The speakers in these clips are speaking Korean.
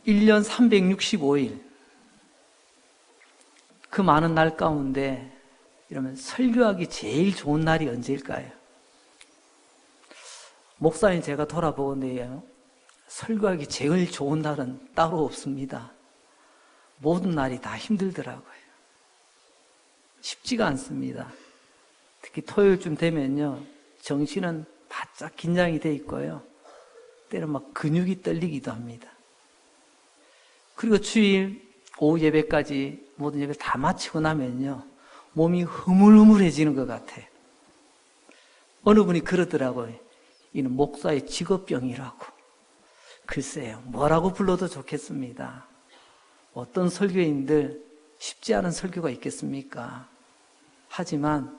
1년 365일 그 많은 날 가운데 이러면 설교하기 제일 좋은 날이 언제일까요? 목사님 제가 돌아보건대요, 설교하기 제일 좋은 날은 따로 없습니다. 모든 날이 다 힘들더라고요. 쉽지가 않습니다. 특히 토요일쯤 되면요, 정신은 바짝 긴장이 돼 있고요, 때로는 막 근육이 떨리기도 합니다. 그리고 주일 오후 예배까지 모든 예배를 다 마치고 나면요, 몸이 흐물흐물해지는 것 같아요. 어느 분이 그러더라고요. 이는 목사의 직업병이라고. 글쎄요, 뭐라고 불러도 좋겠습니다. 어떤 설교인들 쉽지 않은 설교가 있겠습니까? 하지만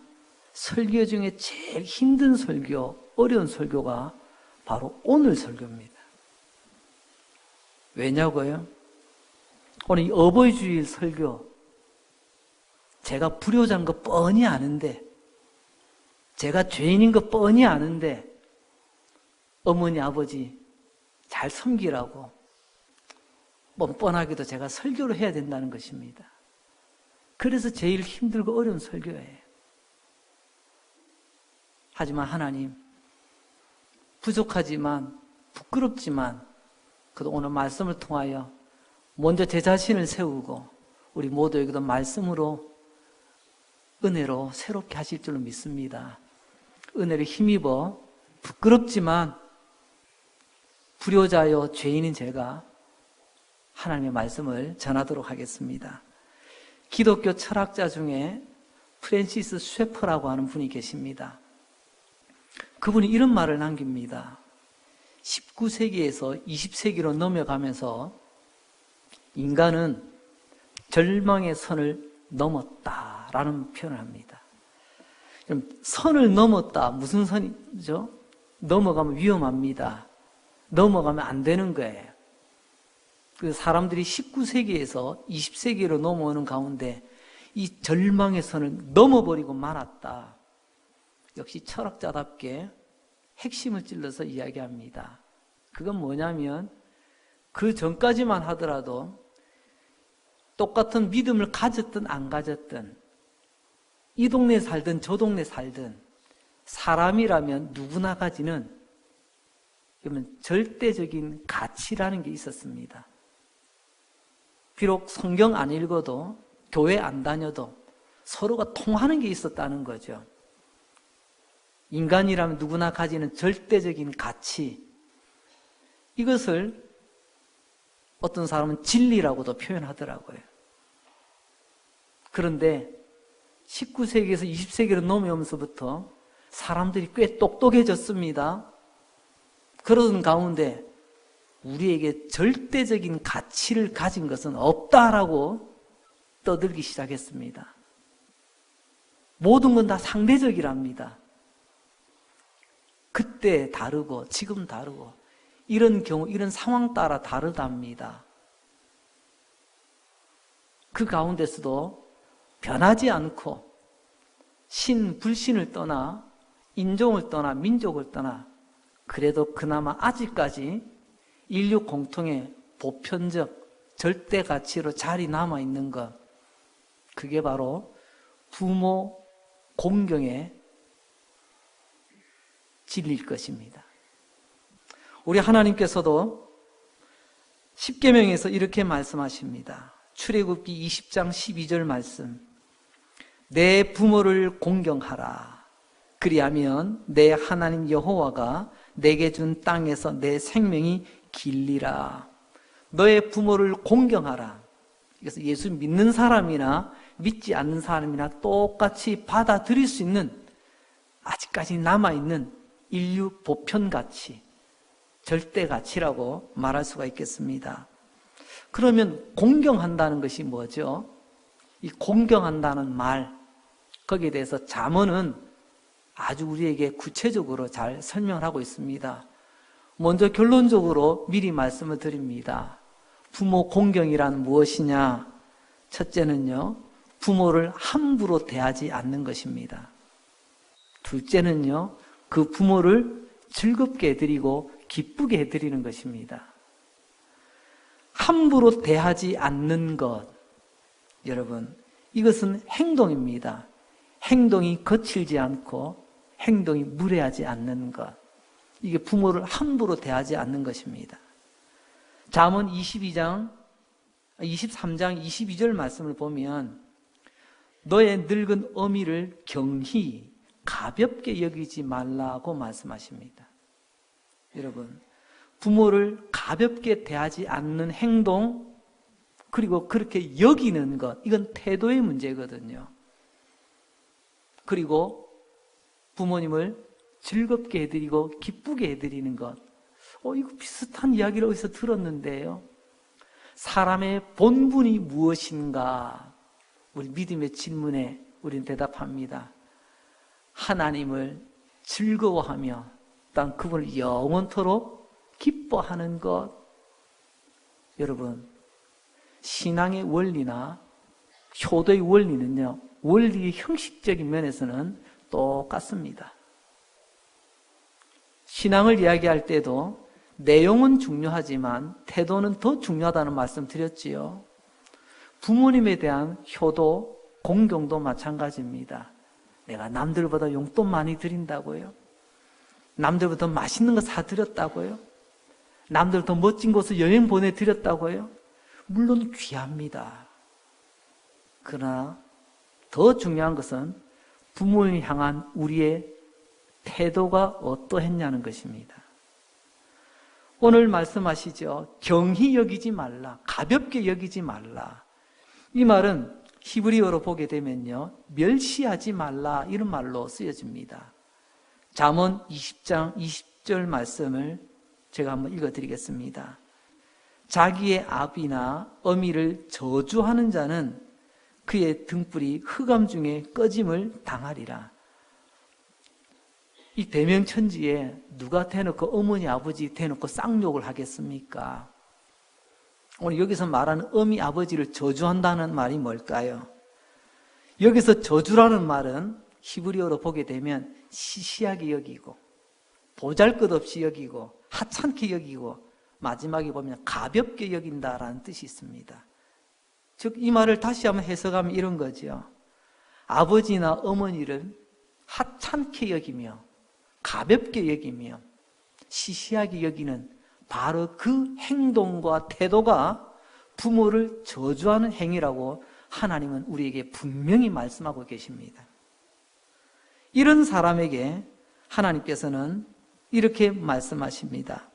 설교 중에 제일 힘든 설교, 어려운 설교가 바로 오늘 설교입니다. 왜냐고요? 오늘 이 어버이 주일 설교, 제가 불효자인 거 뻔히 아는데, 제가 죄인인 거 뻔히 아는데, 어머니 아버지 잘 섬기라고 뻔뻔하게도 제가 설교를 해야 된다는 것입니다. 그래서 제일 힘들고 어려운 설교예요. 하지만 하나님, 부족하지만 부끄럽지만 그래도 오늘 말씀을 통하여 먼저 제 자신을 세우고 우리 모두에게도 말씀으로 은혜로 새롭게 하실 줄로 믿습니다. 은혜를 힘입어 부끄럽지만 불효자여 죄인인 제가 하나님의 말씀을 전하도록 하겠습니다. 기독교 철학자 중에 프랜시스 쉐퍼라고 하는 분이 계십니다. 그분이 이런 말을 남깁니다. 19세기에서 20세기로 넘어가면서 인간은 절망의 선을 넘었다라는 표현을 합니다. 그럼 선을 넘었다, 무슨 선이죠? 넘어가면 위험합니다. 넘어가면 안 되는 거예요. 그 사람들이 19세기에서 20세기로 넘어오는 가운데 이 절망의 선을 넘어버리고 말았다. 역시 철학자답게 핵심을 찔러서 이야기합니다. 그건 뭐냐면 그 전까지만 하더라도 똑같은 믿음을 가졌든 안 가졌든 이 동네에 살든 저 동네에 살든 사람이라면 누구나 가지는 그러면 절대적인 가치라는 게 있었습니다. 비록 성경 안 읽어도 교회 안 다녀도 서로가 통하는 게 있었다는 거죠. 인간이라면 누구나 가지는 절대적인 가치, 이것을 어떤 사람은 진리라고도 표현하더라고요. 그런데 19세기에서 20세기로 넘어오면서부터 사람들이 꽤 똑똑해졌습니다. 그런 가운데 우리에게 절대적인 가치를 가진 것은 없다라고 떠들기 시작했습니다. 모든 건 다 상대적이랍니다. 그때 다르고 지금 다르고 이런 경우, 이런 상황 따라 다르답니다. 그 가운데서도 변하지 않고 신, 불신을 떠나 인종을 떠나 민족을 떠나 그래도 그나마 아직까지 인류 공통의 보편적 절대 가치로 자리 남아있는 것, 그게 바로 부모 공경의 진리일 것입니다. 우리 하나님께서도 십계명에서 이렇게 말씀하십니다. 출애굽기 20장 12절 말씀, 내 부모를 공경하라. 그리하면 내 하나님 여호와가 내게 준 땅에서 내 생명이 길리라. 너의 부모를 공경하라. 그래서 예수 믿는 사람이나 믿지 않는 사람이나 똑같이 받아들일 수 있는 아직까지 남아있는 인류 보편 가치, 절대 가치라고 말할 수가 있겠습니다. 그러면 공경한다는 것이 뭐죠? 이 공경한다는 말, 거기에 대해서 잠언은 아주 우리에게 구체적으로 잘 설명을 하고 있습니다. 먼저 결론적으로 미리 말씀을 드립니다. 부모 공경이란 무엇이냐? 첫째는요, 부모를 함부로 대하지 않는 것입니다. 둘째는요, 그 부모를 즐겁게 해드리고 기쁘게 해드리는 것입니다. 함부로 대하지 않는 것. 여러분, 이것은 행동입니다. 행동이 거칠지 않고 행동이 무례하지 않는 것. 이게 부모를 함부로 대하지 않는 것입니다. 잠언 23장 22절 말씀을 보면 너의 늙은 어미를 경히 가볍게 여기지 말라고 말씀하십니다. 여러분, 부모를 가볍게 대하지 않는 행동, 그리고 그렇게 여기는 것, 이건 태도의 문제거든요. 그리고 부모님을 즐겁게 해드리고 기쁘게 해드리는 것. 이거 비슷한 이야기를 어디서 들었는데요. 사람의 본분이 무엇인가? 우리 믿음의 질문에 우리는 대답합니다. 하나님을 즐거워하며 또 그분을 영원토록 기뻐하는 것. 여러분, 신앙의 원리나 효도의 원리는요, 원리의 형식적인 면에서는 똑같습니다. 신앙을 이야기할 때도 내용은 중요하지만 태도는 더 중요하다는 말씀 드렸지요. 부모님에 대한 효도, 공경도 마찬가지입니다. 내가 남들보다 용돈 많이 드린다고요? 남들보다 맛있는 거 사드렸다고요? 남들보다 더 멋진 곳을 여행 보내드렸다고요? 물론 귀합니다. 그러나 더 중요한 것은 부모를 향한 우리의 태도가 어떠했냐는 것입니다. 오늘 말씀하시죠. 경히 여기지 말라. 가볍게 여기지 말라. 이 말은 히브리어로 보게 되면요, 멸시하지 말라, 이런 말로 쓰여집니다. 잠언 20장 20절 말씀을 제가 한번 읽어드리겠습니다. 자기의 아비나 어미를 저주하는 자는 그의 등불이 흑암 중에 꺼짐을 당하리라. 이 대명천지에 누가 대놓고 어머니 아버지 대놓고 쌍욕을 하겠습니까? 오늘 여기서 말하는 어미 아버지를 저주한다는 말이 뭘까요? 여기서 저주라는 말은 히브리어로 보게 되면 시시하게 여기고 보잘것없이 여기고 하찮게 여기고 마지막에 보면 가볍게 여긴다라는 뜻이 있습니다. 즉 이 말을 다시 한번 해석하면 이런 거죠. 아버지나 어머니를 하찮게 여기며 가볍게 여기며 시시하게 여기는 바로 그 행동과 태도가 부모를 저주하는 행위라고 하나님은 우리에게 분명히 말씀하고 계십니다. 이런 사람에게 하나님께서는 이렇게 말씀하십니다.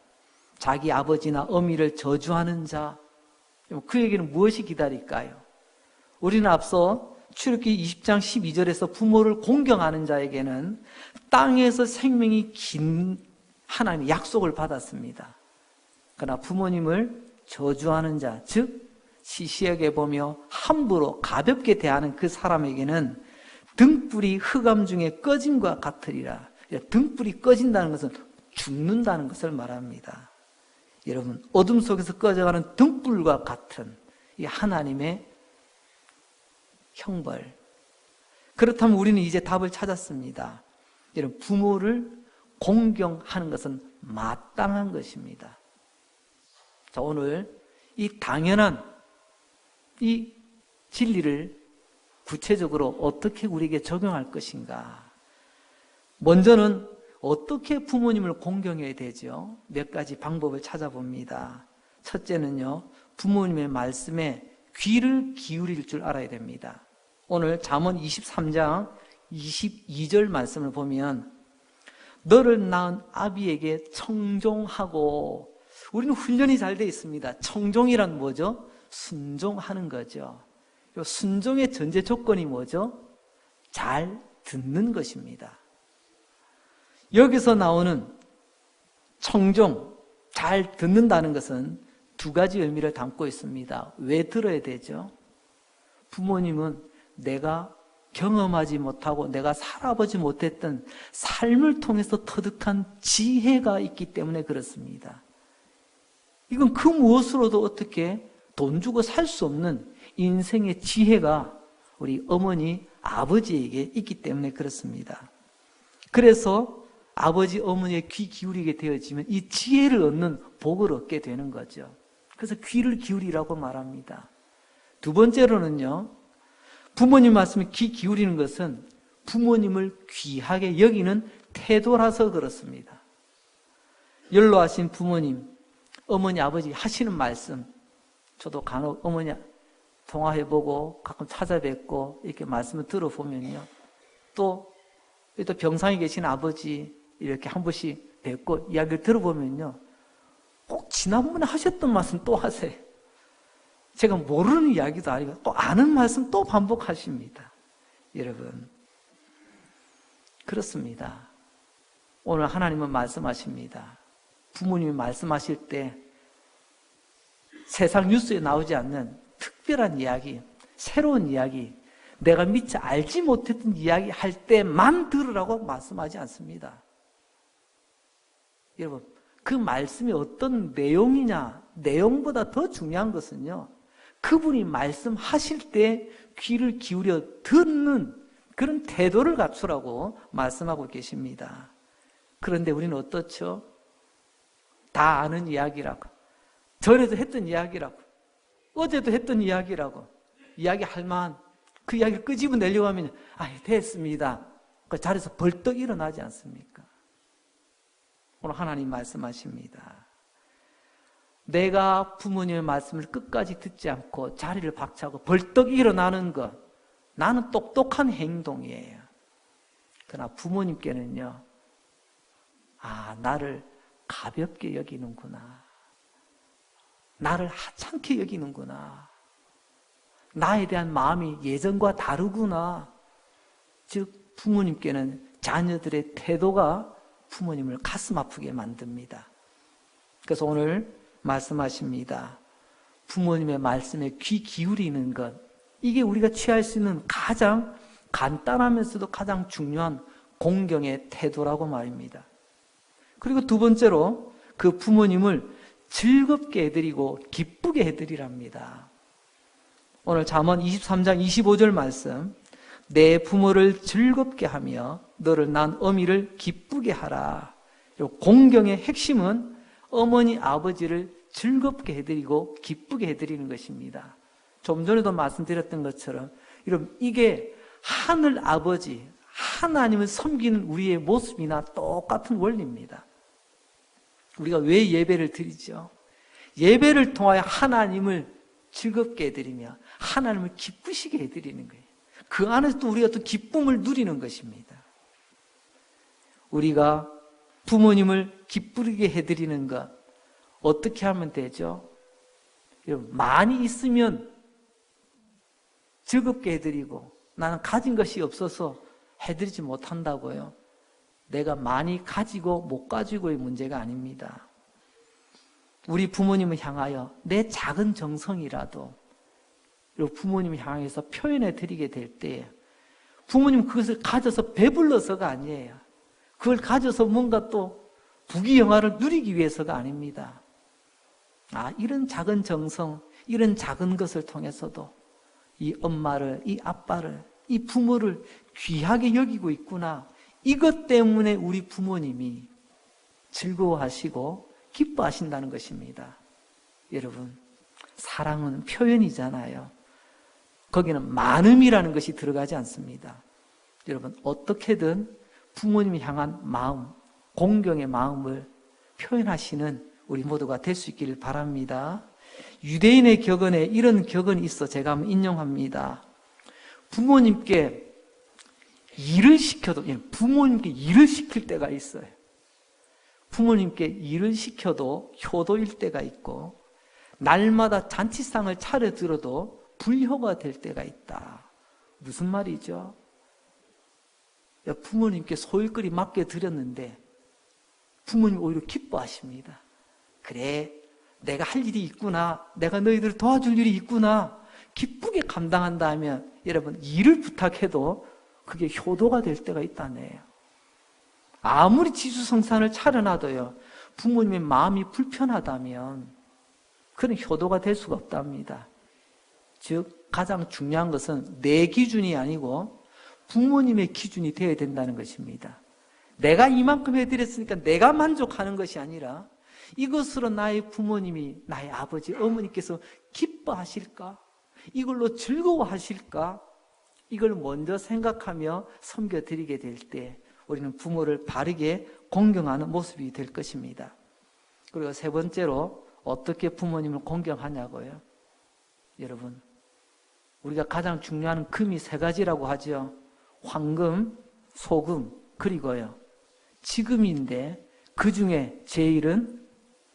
자기 아버지나 어미를 저주하는 자, 그에게는 무엇이 기다릴까요? 우리는 앞서 출애굽기 20장 12절에서 부모를 공경하는 자에게는 땅에서 생명이 긴 하나님의 약속을 받았습니다. 그러나 부모님을 저주하는 자, 즉 시시하게 보며 함부로 가볍게 대하는 그 사람에게는 등불이 흑암 중에 꺼짐과 같으리라. 등불이 꺼진다는 것은 죽는다는 것을 말합니다. 여러분, 어둠 속에서 꺼져가는 등불과 같은 이 하나님의 형벌. 그렇다면 우리는 이제 답을 찾았습니다. 여러분, 부모를 공경하는 것은 마땅한 것입니다. 자, 오늘 이 당연한 이 진리를 구체적으로 어떻게 우리에게 적용할 것인가? 먼저는 어떻게 부모님을 공경해야 되죠? 몇 가지 방법을 찾아봅니다. 첫째는요, 부모님의 말씀에 귀를 기울일 줄 알아야 됩니다. 오늘 잠언 23장 22절 말씀을 보면 너를 낳은 아비에게 청종하고, 우리는 훈련이 잘 되어 있습니다. 청종이란 뭐죠? 순종하는 거죠. 순종의 전제 조건이 뭐죠? 잘 듣는 것입니다. 여기서 나오는 청종, 잘 듣는다는 것은 두 가지 의미를 담고 있습니다. 왜 들어야 되죠? 부모님은 내가 경험하지 못하고 내가 살아보지 못했던 삶을 통해서 터득한 지혜가 있기 때문에 그렇습니다. 이건 그 무엇으로도 어떻게 돈 주고 살 수 없는 인생의 지혜가 우리 어머니, 아버지에게 있기 때문에 그렇습니다. 그래서 아버지, 어머니의 귀 기울이게 되어지면 이 지혜를 얻는 복을 얻게 되는 거죠. 그래서 귀를 기울이라고 말합니다. 두 번째로는요, 부모님 말씀에 귀 기울이는 것은 부모님을 귀하게 여기는 태도라서 그렇습니다. 연로하신 부모님, 어머니, 아버지 하시는 말씀, 저도 간혹 어머니 통화해보고 가끔 찾아뵙고 이렇게 말씀을 들어보면요, 또 병상에 계신 아버지 이렇게 한 번씩 뵙고 이야기를 들어보면요, 꼭 지난번에 하셨던 말씀 또 하세요. 제가 모르는 이야기도 아니고 또 아는 말씀 또 반복하십니다. 여러분, 그렇습니다. 오늘 하나님은 말씀하십니다. 부모님이 말씀하실 때 세상 뉴스에 나오지 않는 특별한 이야기, 새로운 이야기, 내가 미처 알지 못했던 이야기 할 때만 들으라고 말씀하지 않습니다. 여러분, 그 말씀이 어떤 내용이냐, 내용보다 더 중요한 것은요, 그분이 말씀하실 때 귀를 기울여 듣는 그런 태도를 갖추라고 말씀하고 계십니다. 그런데 우리는 어떻죠? 다 아는 이야기라고, 전에도 했던 이야기라고, 어제도 했던 이야기라고 이야기할 만한 그 이야기를 끄집어내려고 하면 됐습니다. 그 자리에서 벌떡 일어나지 않습니까? 오늘 하나님 말씀하십니다. 내가 부모님의 말씀을 끝까지 듣지 않고 자리를 박차고 벌떡 일어나는 것, 나는 똑똑한 행동이에요. 그러나 부모님께는요, 나를 가볍게 여기는구나, 나를 하찮게 여기는구나, 나에 대한 마음이 예전과 다르구나. 즉 부모님께는 자녀들의 태도가 부모님을 가슴 아프게 만듭니다. 그래서 오늘 말씀하십니다. 부모님의 말씀에 귀 기울이는 것, 이게 우리가 취할 수 있는 가장 간단하면서도 가장 중요한 공경의 태도라고 말입니다. 그리고 두 번째로 그 부모님을 즐겁게 해드리고 기쁘게 해드리랍니다. 오늘 잠언 23장 25절 말씀, 내 부모를 즐겁게 하며 너를 낳은 어미를 기쁘게 하라. 공경의 핵심은 어머니, 아버지를 즐겁게 해드리고 기쁘게 해드리는 것입니다. 좀 전에도 말씀드렸던 것처럼 이게 하늘 아버지, 하나님을 섬기는 우리의 모습이나 똑같은 원리입니다. 우리가 왜 예배를 드리죠? 예배를 통하여 하나님을 즐겁게 해드리며 하나님을 기쁘시게 해드리는 거예요. 그 안에서 또 우리가 또 기쁨을 누리는 것입니다. 우리가 부모님을 기쁘게 해드리는 것, 어떻게 하면 되죠? 많이 있으면 즐겁게 해드리고, 나는 가진 것이 없어서 해드리지 못한다고요. 내가 많이 가지고 못 가지고의 문제가 아닙니다. 우리 부모님을 향하여 내 작은 정성이라도 부모님을 향해서 표현해 드리게 될 때, 부모님은 그것을 가져서 배불러서가 아니에요. 그걸 가져서 뭔가 또 부귀영화를 누리기 위해서가 아닙니다. 이런 작은 정성, 이런 작은 것을 통해서도 이 엄마를, 이 아빠를, 이 부모를 귀하게 여기고 있구나. 이것 때문에 우리 부모님이 즐거워하시고 기뻐하신다는 것입니다. 여러분, 사랑은 표현이잖아요. 거기는 많음이라는 것이 들어가지 않습니다. 여러분, 어떻게든 부모님이 향한 마음, 공경의 마음을 표현하시는 우리 모두가 될 수 있기를 바랍니다. 유대인의 격언에 이런 격언이 있어 제가 한번 인용합니다. 부모님께 일을 시켜도, 부모님께 일을 시킬 때가 있어요. 부모님께 일을 시켜도 효도일 때가 있고, 날마다 잔치상을 차려들어도 불효가 될 때가 있다. 무슨 말이죠? 부모님께 소일거리 맡겨드렸는데 부모님 오히려 기뻐하십니다. 그래, 내가 할 일이 있구나, 내가 너희들을 도와줄 일이 있구나, 기쁘게 감당한다 하면 여러분, 일을 부탁해도 그게 효도가 될 때가 있다네요. 아무리 지수성찬을 차려놔도요, 부모님의 마음이 불편하다면 그런 효도가 될 수가 없답니다. 즉 가장 중요한 것은 내 기준이 아니고 부모님의 기준이 되어야 된다는 것입니다. 내가 이만큼 해드렸으니까 내가 만족하는 것이 아니라 이것으로 나의 부모님이, 나의 아버지, 어머니께서 기뻐하실까? 이걸로 즐거워하실까? 이걸 먼저 생각하며 섬겨드리게 될 때 우리는 부모를 바르게 공경하는 모습이 될 것입니다. 그리고 세 번째로 어떻게 부모님을 공경하냐고요. 여러분, 우리가 가장 중요한 금이 세 가지라고 하죠. 황금, 소금, 그리고요 지금인데 그 중에 제일은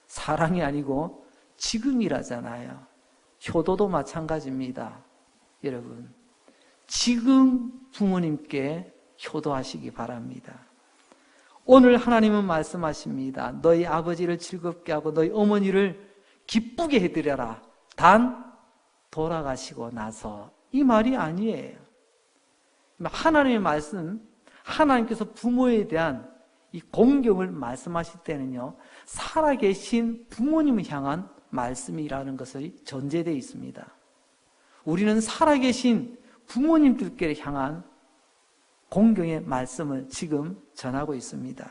사랑이 아니고 지금이라잖아요. 효도도 마찬가지입니다. 여러분, 지금 부모님께 효도하시기 바랍니다. 오늘 하나님은 말씀하십니다. 너희 아버지를 즐겁게 하고 너희 어머니를 기쁘게 해드려라. 단 돌아가시고 나서. 이 말이 아니에요. 하나님의 말씀, 하나님께서 부모에 대한 이 공경을 말씀하실 때는요, 살아계신 부모님을 향한 말씀이라는 것이 전제되어 있습니다. 우리는 살아계신 부모님들께 향한 공경의 말씀을 지금 전하고 있습니다.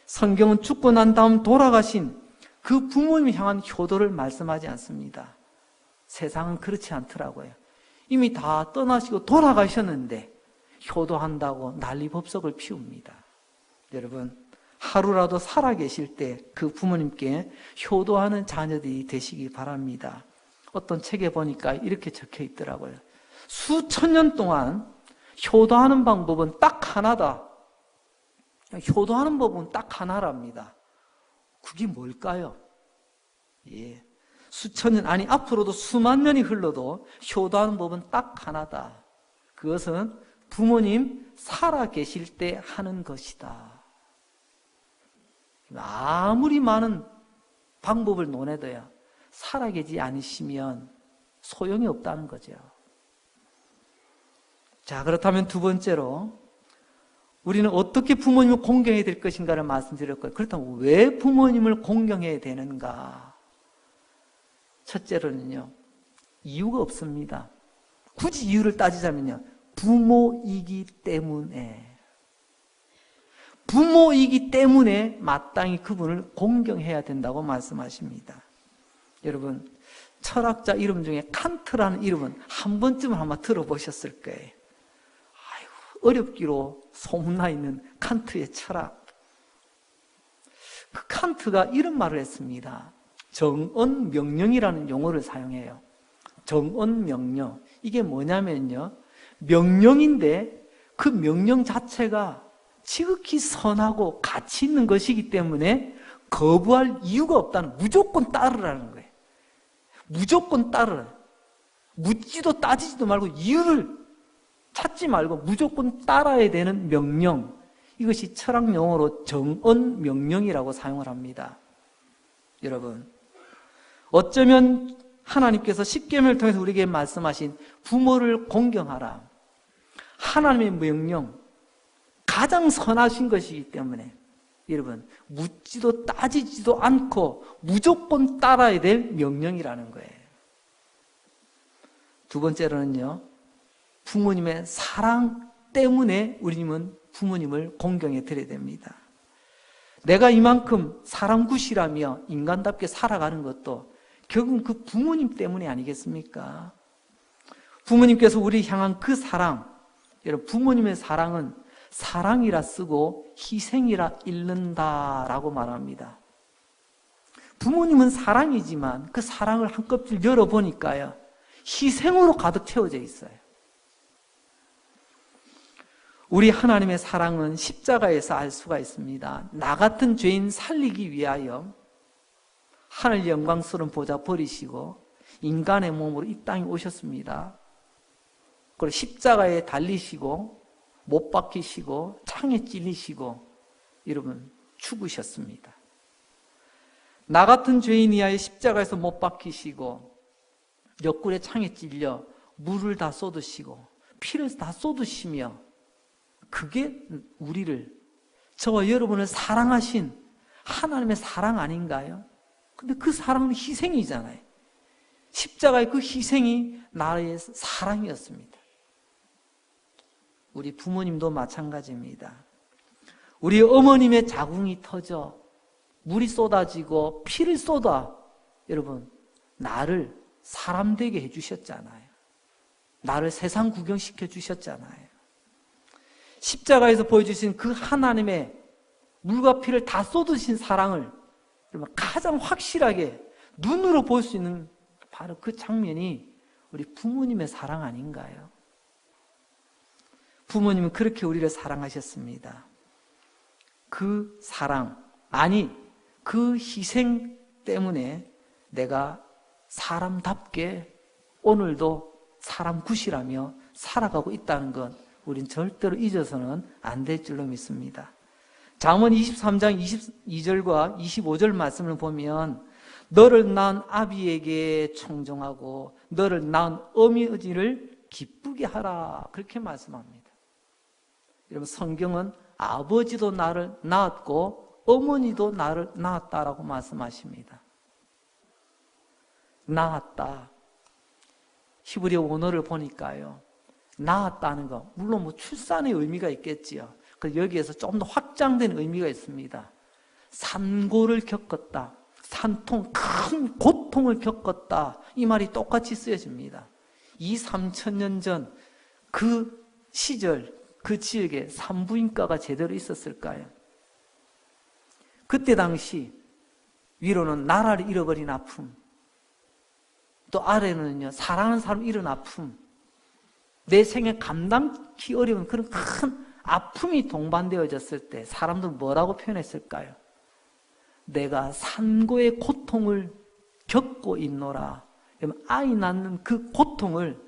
성경은 죽고 난 다음 돌아가신 그 부모님을 향한 효도를 말씀하지 않습니다. 세상은 그렇지 않더라고요. 이미 다 떠나시고 돌아가셨는데 효도한다고 난리법석을 피웁니다. 여러분, 하루라도 살아계실 때 그 부모님께 효도하는 자녀들이 되시기 바랍니다. 어떤 책에 보니까 이렇게 적혀 있더라고요. 수천 년 동안 효도하는 방법은 딱 하나다. 효도하는 법은 딱 하나랍니다. 그게 뭘까요? 예. 수천 년, 아니 앞으로도 수만 년이 흘러도 효도하는 법은 딱 하나다. 그것은 부모님 살아계실 때 하는 것이다. 아무리 많은 방법을 논해도요, 살아계지 않으시면 소용이 없다는 거죠. 자, 그렇다면 두 번째로 우리는 어떻게 부모님을 공경해야 될 것인가를 말씀드렸고요. 그렇다면 왜 부모님을 공경해야 되는가? 첫째로는요, 이유가 없습니다. 굳이 이유를 따지자면요, 부모이기 때문에. 부모이기 때문에 마땅히 그분을 공경해야 된다고 말씀하십니다. 여러분, 철학자 이름 중에 칸트라는 이름은 한 번쯤은 아마 들어보셨을 거예요. 아이고, 어렵기로 소문나 있는 칸트의 철학. 그 칸트가 이런 말을 했습니다. 정언명령이라는 용어를 사용해요. 정언명령. 이게 뭐냐면요, 명령인데 그 명령 자체가 지극히 선하고 가치 있는 것이기 때문에 거부할 이유가 없다는, 무조건 따르라는 거예요. 무조건 따르라. 묻지도 따지지도 말고 이유를 찾지 말고 무조건 따라야 되는 명령. 이것이 철학 용어로 정언명령이라고 사용을 합니다. 여러분, 어쩌면 하나님께서 십계명을 통해서 우리에게 말씀하신 부모를 공경하라, 하나님의 명령, 가장 선하신 것이기 때문에 여러분, 묻지도 따지지도 않고 무조건 따라야 될 명령이라는 거예요. 두 번째로는요, 부모님의 사랑 때문에 우리는 부모님을 공경해 드려야 됩니다. 내가 이만큼 사랑굿이라며 인간답게 살아가는 것도 결국은 그 부모님 때문이 아니겠습니까? 부모님께서 우리 향한 그 사랑, 여러분, 부모님의 사랑은 사랑이라 쓰고 희생이라 읽는다라고 말합니다. 부모님은 사랑이지만 그 사랑을 한껍질 열어보니까요, 희생으로 가득 채워져 있어요. 우리 하나님의 사랑은 십자가에서 알 수가 있습니다. 나 같은 죄인 살리기 위하여 하늘 영광스러운 보좌 버리시고 인간의 몸으로 이 땅에 오셨습니다. 그리고 십자가에 달리시고 못 박히시고 창에 찔리시고 여러분 죽으셨습니다. 나 같은 죄인 위하여 십자가에서 못 박히시고 옆구리에 창에 찔려 물을 다 쏟으시고 피를 다 쏟으시며, 그게 우리를, 저와 여러분을 사랑하신 하나님의 사랑 아닌가요? 근데 그 사랑은 희생이잖아요. 십자가의 그 희생이 나의 사랑이었습니다. 우리 부모님도 마찬가지입니다. 우리 어머님의 자궁이 터져 물이 쏟아지고 피를 쏟아 여러분 나를 사람 되게 해주셨잖아요. 나를 세상 구경시켜 주셨잖아요. 십자가에서 보여주신 그 하나님의 물과 피를 다 쏟으신 사랑을 여러분 가장 확실하게 눈으로 볼 수 있는 바로 그 장면이 우리 부모님의 사랑 아닌가요? 부모님은 그렇게 우리를 사랑하셨습니다. 그 사랑, 아니 그 희생 때문에 내가 사람답게 오늘도 사람 굿이라며 살아가고 있다는 것 우린 절대로 잊어서는 안 될 줄로 믿습니다. 잠언 23장 22절과 25절 말씀을 보면 너를 낳은 아비에게 청종하고 너를 낳은 어미를 기쁘게 하라 그렇게 말씀합니다. 여러분 성경은 아버지도 나를 낳았고 어머니도 나를 낳았다라고 말씀하십니다. 낳았다. 히브리어 원어를 보니까요. 낳았다는 거 물론 뭐 출산의 의미가 있겠지요. 그래서 여기에서 좀 더 확장된 의미가 있습니다. 산고를 겪었다. 산통, 큰 고통을 겪었다. 이 말이 똑같이 쓰여집니다. 2,000~3,000년 전 그 시절 그 지역에 산부인과가 제대로 있었을까요? 그때 당시 위로는 나라를 잃어버린 아픔, 또 아래는요 사랑하는 사람 잃은 아픔, 내 생에 감당하기 어려운 그런 큰 아픔이 동반되어졌을 때 사람들은 뭐라고 표현했을까요? 내가 산고의 고통을 겪고 있노라. 아이 낳는 그 고통을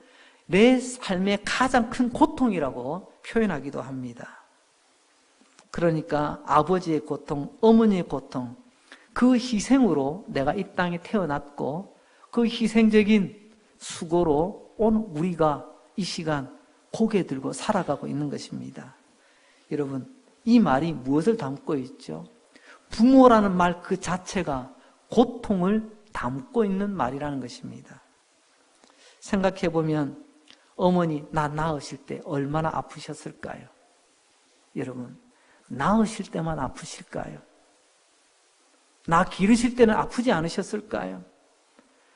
내 삶의 가장 큰 고통이라고 표현하기도 합니다. 그러니까 아버지의 고통, 어머니의 고통, 그 희생으로 내가 이 땅에 태어났고 그 희생적인 수고로 오늘 우리가 이 시간 고개 들고 살아가고 있는 것입니다. 여러분, 이 말이 무엇을 담고 있죠? 부모라는 말 그 자체가 고통을 담고 있는 말이라는 것입니다. 생각해보면 어머니 나 낳으실 때 얼마나 아프셨을까요? 여러분, 낳으실 때만 아프실까요? 나 기르실 때는 아프지 않으셨을까요?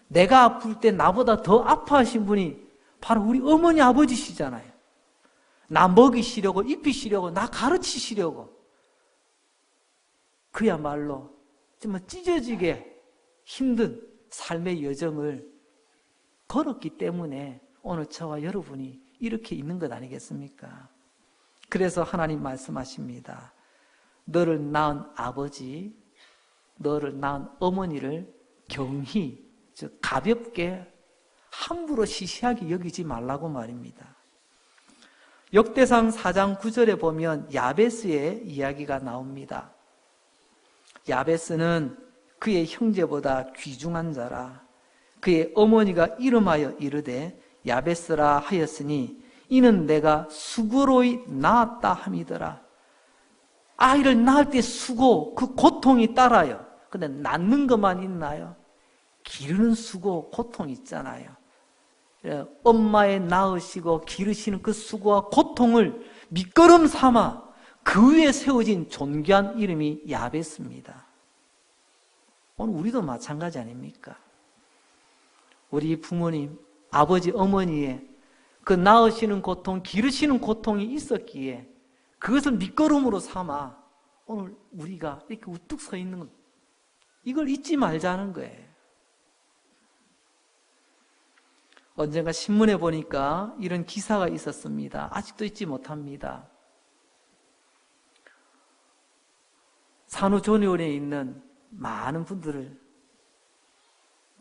내가 아플 때 나보다 더 아파하신 분이 바로 우리 어머니 아버지시잖아요. 나 먹이시려고 입히시려고 나 가르치시려고 그야말로 정말 찢어지게 힘든 삶의 여정을 걸었기 때문에 오늘 저와 여러분이 이렇게 있는 것 아니겠습니까? 그래서 하나님 말씀하십니다. 너를 낳은 아버지, 너를 낳은 어머니를 경히, 즉 가볍게 함부로 시시하게 여기지 말라고 말입니다. 역대상 4장 9절에 보면 야베스의 이야기가 나옵니다. 야베스는 그의 형제보다 귀중한 자라. 그의 어머니가 이름하여 이르되 야베스라 하였으니 이는 내가 수고로이 낳았다 함이더라. 아이를 낳을 때 수고, 그 고통이 따라요. 근데 낳는 것만 있나요? 기르는 수고, 고통 있잖아요. 엄마의 낳으시고 기르시는 그 수고와 고통을 밑거름 삼아 그 위에 세워진 존귀한 이름이 야베스입니다. 오늘 우리도 마찬가지 아닙니까? 우리 부모님, 아버지, 어머니의 그 낳으시는 고통, 기르시는 고통이 있었기에 그것을 밑거름으로 삼아 오늘 우리가 이렇게 우뚝 서 있는 것, 이걸 잊지 말자는 거예요. 언젠가 신문에 보니까 이런 기사가 있었습니다. 아직도 잊지 못합니다. 산후조리원에 있는 많은 분들을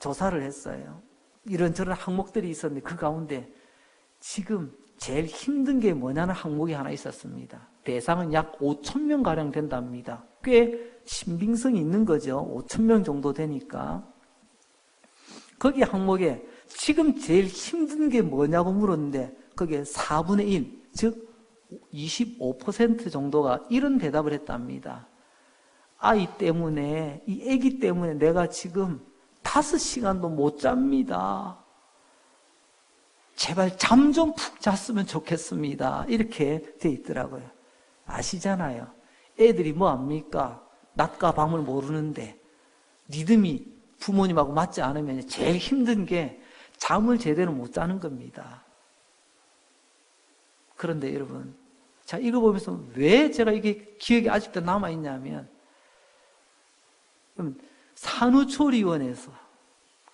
조사를 했어요. 이런저런 항목들이 있었는데 그 가운데 지금 제일 힘든 게 뭐냐는 항목이 하나 있었습니다. 대상은 약 5,000명가량 된답니다. 꽤 신빙성이 있는 거죠. 5,000명 정도 되니까. 거기 항목에 지금 제일 힘든 게 뭐냐고 물었는데 거기에 4분의 1, 즉 25% 정도가 이런 대답을 했답니다. 아이 때문에, 이 아기 때문에 내가 지금 5시간도 못 잡니다. 제발 잠 좀 푹 잤으면 좋겠습니다. 이렇게 돼 있더라고요. 아시잖아요. 애들이 뭐 합니까? 낮과 밤을 모르는데 리듬이 부모님하고 맞지 않으면 제일 힘든 게 잠을 제대로 못 자는 겁니다. 그런데 여러분, 자, 이거 보면서 왜 제가 이게 기억이 아직도 남아있냐면, 산후조리원에서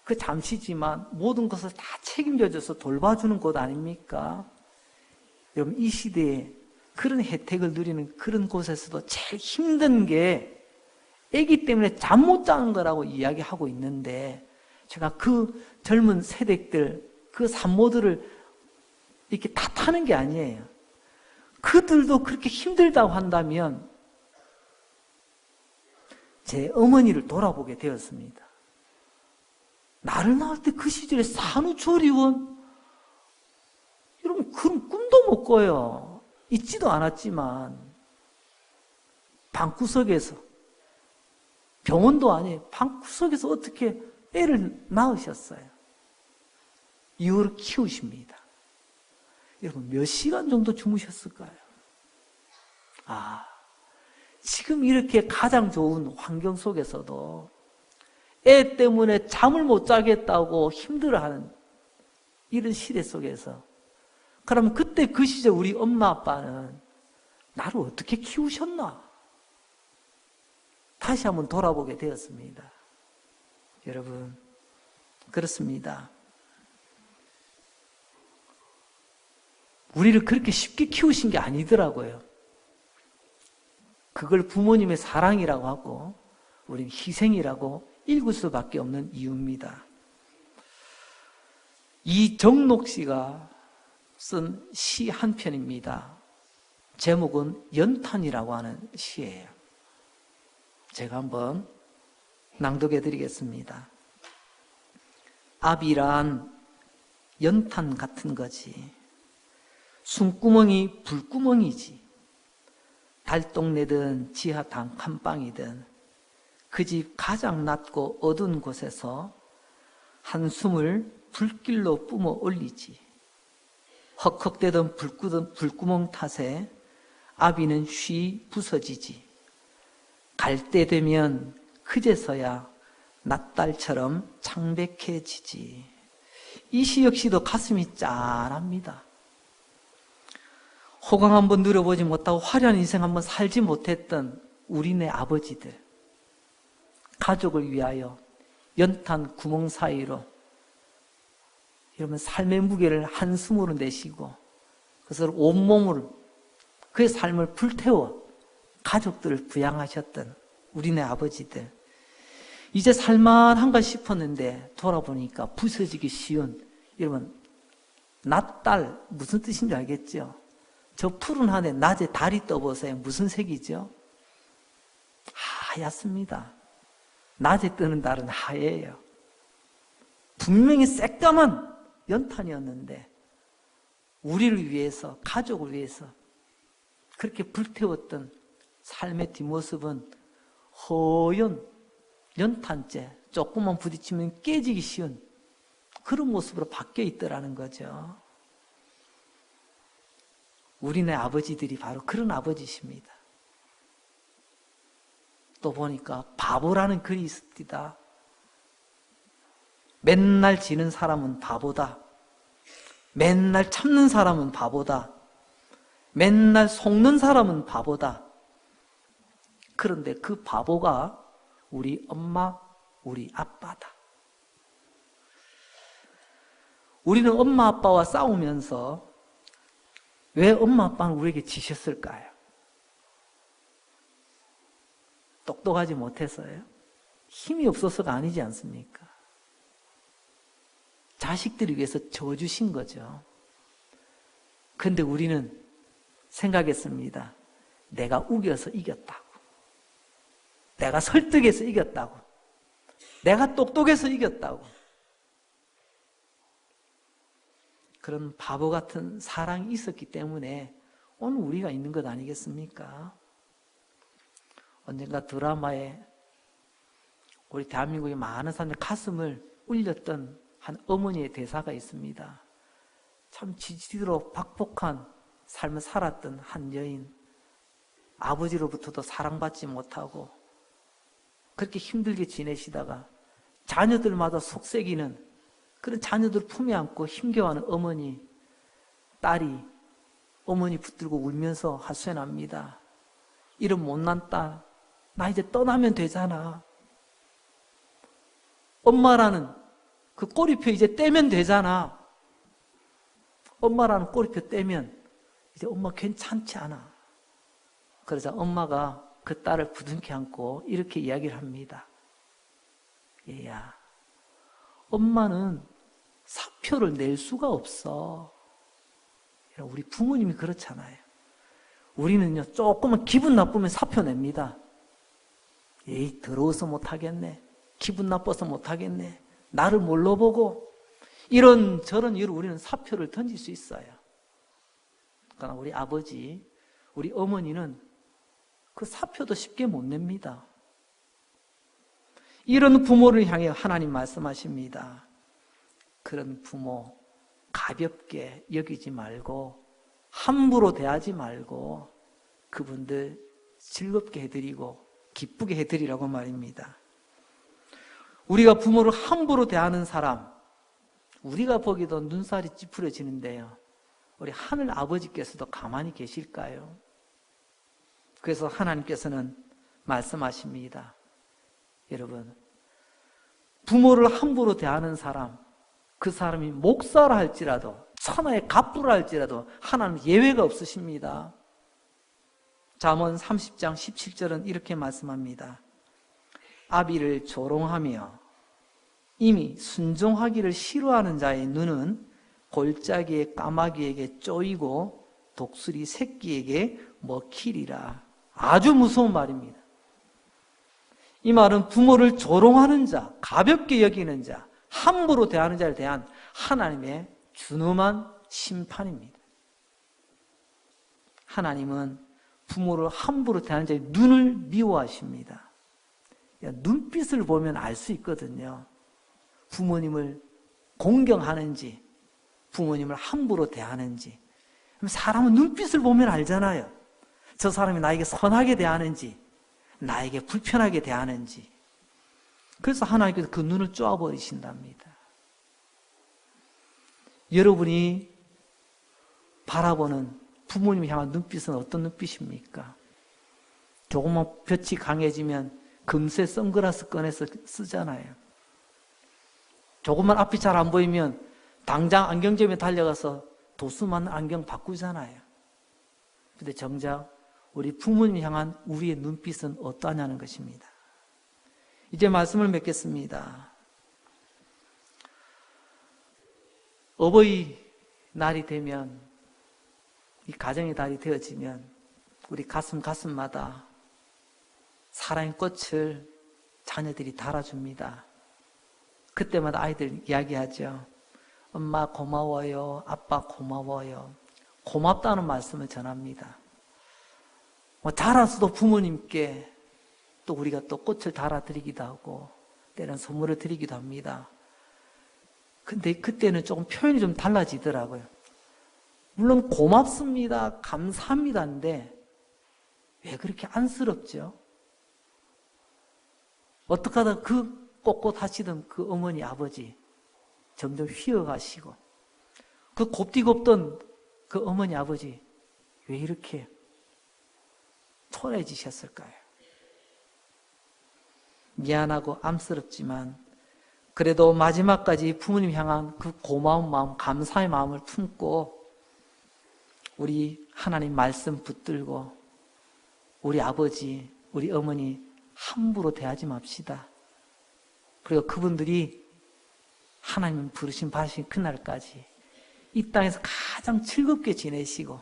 그 잠시지만 모든 것을 다 책임져줘서 돌봐주는 곳 아닙니까? 여러분, 이 시대에 그런 혜택을 누리는 그런 곳에서도 제일 힘든 게 아기 때문에 잠 못 자는 거라고 이야기하고 있는데, 제가 그 젊은 세대들, 그 산모들을 이렇게 탓하는 게 아니에요. 그들도 그렇게 힘들다고 한다면 제 어머니를 돌아보게 되었습니다. 나를 낳을 때 그 시절에 산후조리원, 여러분 그런 꿈도 못 꿔요. 있지도 않았지만 방구석에서, 병원도 아니에요, 방구석에서 어떻게 애를 낳으셨어요. 이후로 키우십니다. 여러분 몇 시간 정도 주무셨을까요? 지금 이렇게 가장 좋은 환경 속에서도 애 때문에 잠을 못 자겠다고 힘들어하는 이런 시대 속에서, 그러면 그때 그 시절 우리 엄마 아빠는 나를 어떻게 키우셨나? 다시 한번 돌아보게 되었습니다. 여러분, 그렇습니다. 우리를 그렇게 쉽게 키우신 게 아니더라고요. 그걸 부모님의 사랑이라고 하고 우리는 희생이라고 읽을 수밖에 없는 이유입니다. 이정록 씨가 쓴 시 한 편입니다. 제목은 연탄이라고 하는 시예요. 제가 한번 낭독해 드리겠습니다. 아비란 연탄 같은 거지. 숨구멍이 불구멍이지. 달동네든 지하 단칸방이든 그 집 가장 낮고 어두운 곳에서 한숨을 불길로 뿜어 올리지. 헉헉대던 불구멍 탓에 아비는 쉬 부서지지. 갈 때 되면 그제서야 낫달처럼 창백해지지. 이 시 역시도 가슴이 짠합니다. 호강 한번 누려보지 못하고 화려한 인생 한번 살지 못했던 우리네 아버지들, 가족을 위하여 연탄 구멍 사이로 이러면 삶의 무게를 한숨으로 내시고 그것을 온몸을, 그의 삶을 불태워 가족들을 부양하셨던 우리네 아버지들, 이제 살만한가 싶었는데 돌아보니까 부서지기 쉬운, 여러분 낫달 무슨 뜻인지 알겠죠? 저 푸른 하늘 낮에 달이 떠보세요. 무슨 색이죠? 하얗습니다. 낮에 뜨는 달은 하얘요. 분명히 새까만 연탄이었는데 우리를 위해서, 가족을 위해서 그렇게 불태웠던 삶의 뒷모습은 허연 연탄재, 조금만 부딪히면 깨지기 쉬운 그런 모습으로 바뀌어 있더라는 거죠. 우리네 아버지들이 바로 그런 아버지십니다. 또 보니까 바보라는 글이 있습니다. 맨날 지는 사람은 바보다. 맨날 참는 사람은 바보다. 맨날 속는 사람은 바보다. 그런데 그 바보가 우리 엄마, 우리 아빠다. 우리는 엄마 아빠와 싸우면서 왜 엄마 아빠는 우리에게 지셨을까요? 똑똑하지 못해서요? 힘이 없어서가 아니지 않습니까? 자식들을 위해서 져주신 거죠. 그런데 우리는 생각했습니다. 내가 우겨서 이겼다고. 내가 설득해서 이겼다고. 내가 똑똑해서 이겼다고. 그런 바보 같은 사랑이 있었기 때문에 오늘 우리가 있는 것 아니겠습니까? 언젠가 드라마에 우리 대한민국의 많은 사람들 가슴을 울렸던 한 어머니의 대사가 있습니다. 참 지지로 박복한 삶을 살았던 한 여인, 아버지로부터도 사랑받지 못하고 그렇게 힘들게 지내시다가 자녀들마다 속썩이는 그런 자녀들 품에 안고 힘겨워하는 어머니, 딸이 어머니 붙들고 울면서 하소연합니다. 이런 못난 딸, 나 이제 떠나면 되잖아. 엄마라는 그 꼬리표 이제 떼면 되잖아. 엄마라는 꼬리표 떼면 이제 엄마 괜찮지 않아. 그러자 엄마가 그 딸을 부둥켜 안고 이렇게 이야기를 합니다. 얘야, 엄마는 사표를 낼 수가 없어. 우리 부모님이 그렇잖아요. 우리는요, 조금만 기분 나쁘면 사표 냅니다. 에이, 더러워서 못하겠네. 기분 나빠서 못하겠네. 나를 뭘로 보고. 이런 저런 이유로 우리는 사표를 던질 수 있어요. 그러나 우리 아버지, 우리 어머니는 그 사표도 쉽게 못 냅니다. 이런 부모를 향해 하나님 말씀하십니다. 그런 부모 가볍게 여기지 말고 함부로 대하지 말고 그분들 즐겁게 해드리고 기쁘게 해드리라고 말입니다. 우리가 부모를 함부로 대하는 사람, 우리가 보기도 눈살이 찌푸려지는데요. 우리 하늘 아버지께서도 가만히 계실까요? 그래서 하나님께서는 말씀하십니다. 여러분, 부모를 함부로 대하는 사람, 그 사람이 목사라 할지라도 천하의 갑부라 할지라도 하나님 예외가 없으십니다. 잠언 30장 17절은 이렇게 말씀합니다. 아비를 조롱하며 이미 순종하기를 싫어하는 자의 눈은 골짜기의 까마귀에게 쪼이고 독수리 새끼에게 먹히리라. 아주 무서운 말입니다. 이 말은 부모를 조롱하는 자, 가볍게 여기는 자, 함부로 대하는 자에 대한 하나님의 준엄한 심판입니다. 하나님은 부모를 함부로 대하는 자의 눈을 미워하십니다. 눈빛을 보면 알 수 있거든요. 부모님을 공경하는지, 부모님을 함부로 대하는지. 사람은 눈빛을 보면 알잖아요. 저 사람이 나에게 선하게 대하는지, 나에게 불편하게 대하는지. 그래서 하나님께서 그 눈을 쪼아버리신답니다. 여러분이 바라보는 부모님 향한 눈빛은 어떤 눈빛입니까? 조금만 볕이 강해지면 금세 선글라스 꺼내서 쓰잖아요. 조금만 앞이 잘 안 보이면 당장 안경점에 달려가서 도수 맞는 안경 바꾸잖아요. 근데 정작 우리 부모님 향한 우리의 눈빛은 어떠하냐는 것입니다. 이제 말씀을 맺겠습니다. 어버이 날이 되면, 이 가정의 달이 되어지면 우리 가슴마다 사랑의 꽃을 자녀들이 달아줍니다. 그때마다 아이들 이야기하죠. 엄마 고마워요. 아빠 고마워요. 고맙다는 말씀을 전합니다. 자라서도 부모님께 또 우리가 또 꽃을 달아드리기도 하고 때는 선물을 드리기도 합니다. 근데 그때는 조금 표현이 좀 달라지더라고요. 물론 고맙습니다, 감사합니다인데 왜 그렇게 안쓰럽죠? 어떻게 하다 그 꼿꼿 하시던 그 어머니 아버지 점점 휘어가시고 그 곱디곱던 그 어머니 아버지 왜 이렇게 초라해지셨을까요? 미안하고 암스럽지만 그래도 마지막까지 부모님 향한 그 고마운 마음, 감사의 마음을 품고 우리 하나님 말씀 붙들고 우리 아버지, 우리 어머니 함부로 대하지 맙시다. 그리고 그분들이 하나님 부르신 받으신 그날까지 이 땅에서 가장 즐겁게 지내시고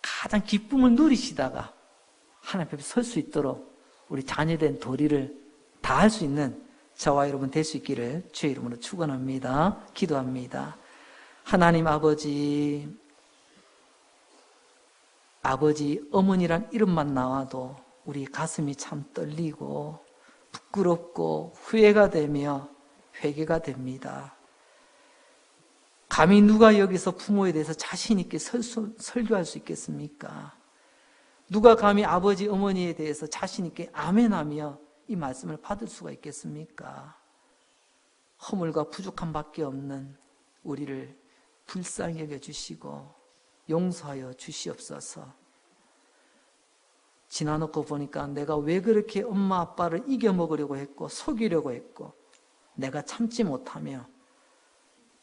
가장 기쁨을 누리시다가 하나님 앞에 설 수 있도록 우리 자녀된 도리를 다할 수 있는 저와 여러분 될 수 있기를 주의 이름으로 축원합니다. 기도합니다. 하나님 아버지, 어머니란 이름만 나와도 우리 가슴이 참 떨리고 부끄럽고 후회가 되며 회개가 됩니다. 감히 누가 여기서 부모에 대해서 자신 있게 설교할 수 있겠습니까? 누가 감히 아버지, 어머니에 대해서 자신 있게 아멘하며 이 말씀을 받을 수가 있겠습니까? 허물과 부족함 밖에 없는 우리를 불쌍히 여겨주시고 용서하여 주시옵소서. 지나놓고 보니까 내가 왜 그렇게 엄마 아빠를 이겨먹으려고 했고 속이려고 했고 내가 참지 못하며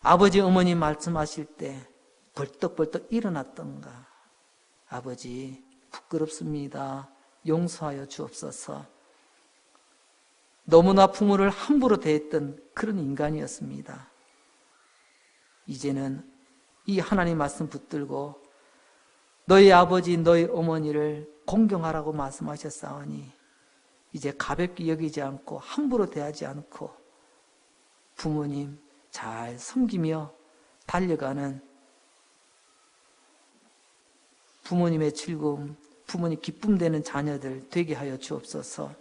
아버지 어머니 말씀하실 때 벌떡벌떡 일어났던가. 아버지 부끄럽습니다. 용서하여 주옵소서. 너무나 부모를 함부로 대했던 그런 인간이었습니다. 이제는 이 하나님 말씀 붙들고 너희 아버지 너희 어머니를 공경하라고 말씀하셨사오니 이제 가볍게 여기지 않고 함부로 대하지 않고 부모님 잘 섬기며 달려가는 부모님의 즐거움, 부모님 기쁨 되는 자녀들 되게 하여 주옵소서.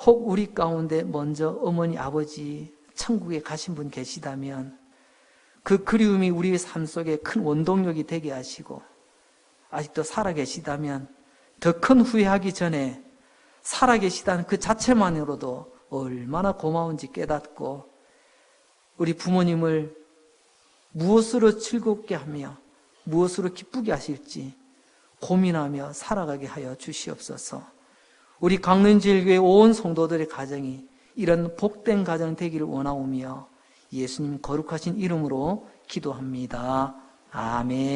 혹 우리 가운데 먼저 어머니 아버지 천국에 가신 분 계시다면 그 그리움이 우리의 삶 속에 큰 원동력이 되게 하시고 아직도 살아계시다면 더 큰 후회하기 전에 살아계시다는 그 자체만으로도 얼마나 고마운지 깨닫고 우리 부모님을 무엇으로 즐겁게 하며 무엇으로 기쁘게 하실지 고민하며 살아가게 하여 주시옵소서. 우리 강릉제일교회 온 성도들의 가정이 이런 복된 가정 되기를 원하오며 예수님 거룩하신 이름으로 기도합니다. 아멘.